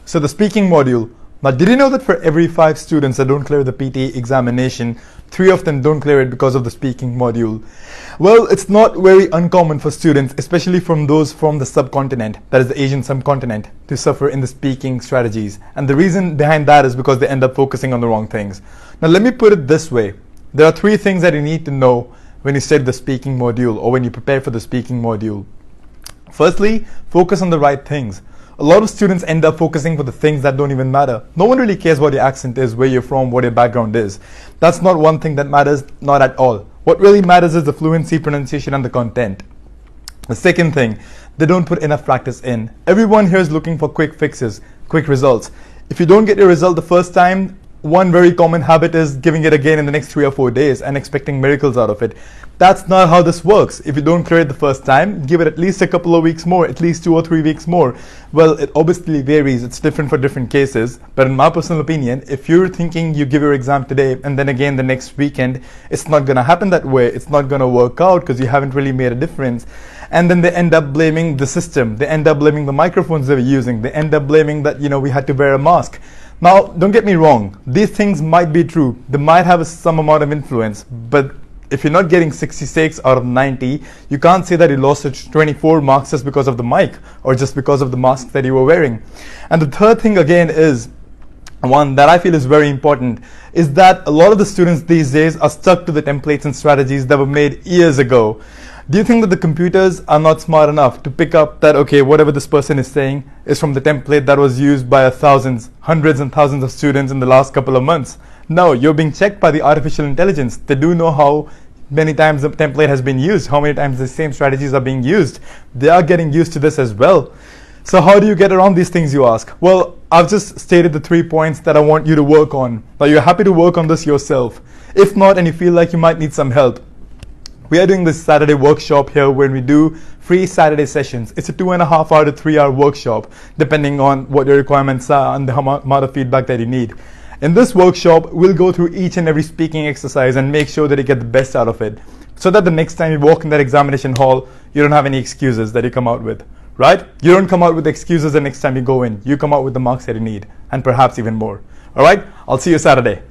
So the speaking module. Now, did you know that for every 5 students that don't clear the PTE examination, 3 of them don't clear it because of the speaking module? Well, it's not very uncommon for students, especially from those from the subcontinent, that is the Asian subcontinent, to suffer in the speaking strategies. And the reason behind that is because they end up focusing on the wrong things. Now, let me put it this way. There are 3 things that you need to know when you study the speaking module or when you prepare for the speaking module. Firstly, focus on the right things. A lot of students end up focusing for the things that don't even matter. No one really cares what your accent is, where you're from, what your background is. That's not one thing that matters, not at all. What really matters is the fluency, pronunciation, and the content. The second thing, they don't put enough practice in. Everyone here is looking for quick fixes, quick results. If you don't get your result the first time, one very common habit is giving it again in the next 3 or 4 days and expecting miracles out of it. That's not how this works. If you don't clear it the first time, give it at least a couple of weeks more, at least 2 or 3 weeks more. Well, it obviously varies. It's different for different cases. But in my personal opinion, if you're thinking you give your exam today and then again the next weekend, it's not going to happen that way. It's not going to work out because you haven't really made a difference. And then they end up blaming the system. They end up blaming the microphones they were using. They end up blaming that, we had to wear a mask. Now, don't get me wrong. These things might be true. They might have some amount of influence. But if you're not getting 66 out of 90, you can't say that you lost 24 marks just because of the mic or just because of the mask that you were wearing. And the third thing again is, one that I feel is very important, is that a lot of the students these days are stuck to the templates and strategies that were made years ago. Do you think that the computers are not smart enough to pick up that, okay, whatever this person is saying is from the template that was used by thousands, hundreds and thousands of students in the last couple of months? No, you're being checked by the artificial intelligence. They do know how many times the template has been used, how many times the same strategies are being used. They are getting used to this as well. So how do you get around these things, you ask? Well, I've just stated the 3 points that I want you to work on. Now, you're happy to work on this yourself. If not, and you feel like you might need some help, we are doing this Saturday workshop here when we do free Saturday sessions. It's a 2.5 hour to 3 hour workshop, depending on what your requirements are and the amount of feedback that you need. In this workshop, we'll go through each and every speaking exercise and make sure that you get the best out of it, so that the next time you walk in that examination hall, you don't have any excuses that you come out with, right? You don't come out with excuses the next time you go in. You come out with the marks that you need, and perhaps even more. All right? I'll see you Saturday.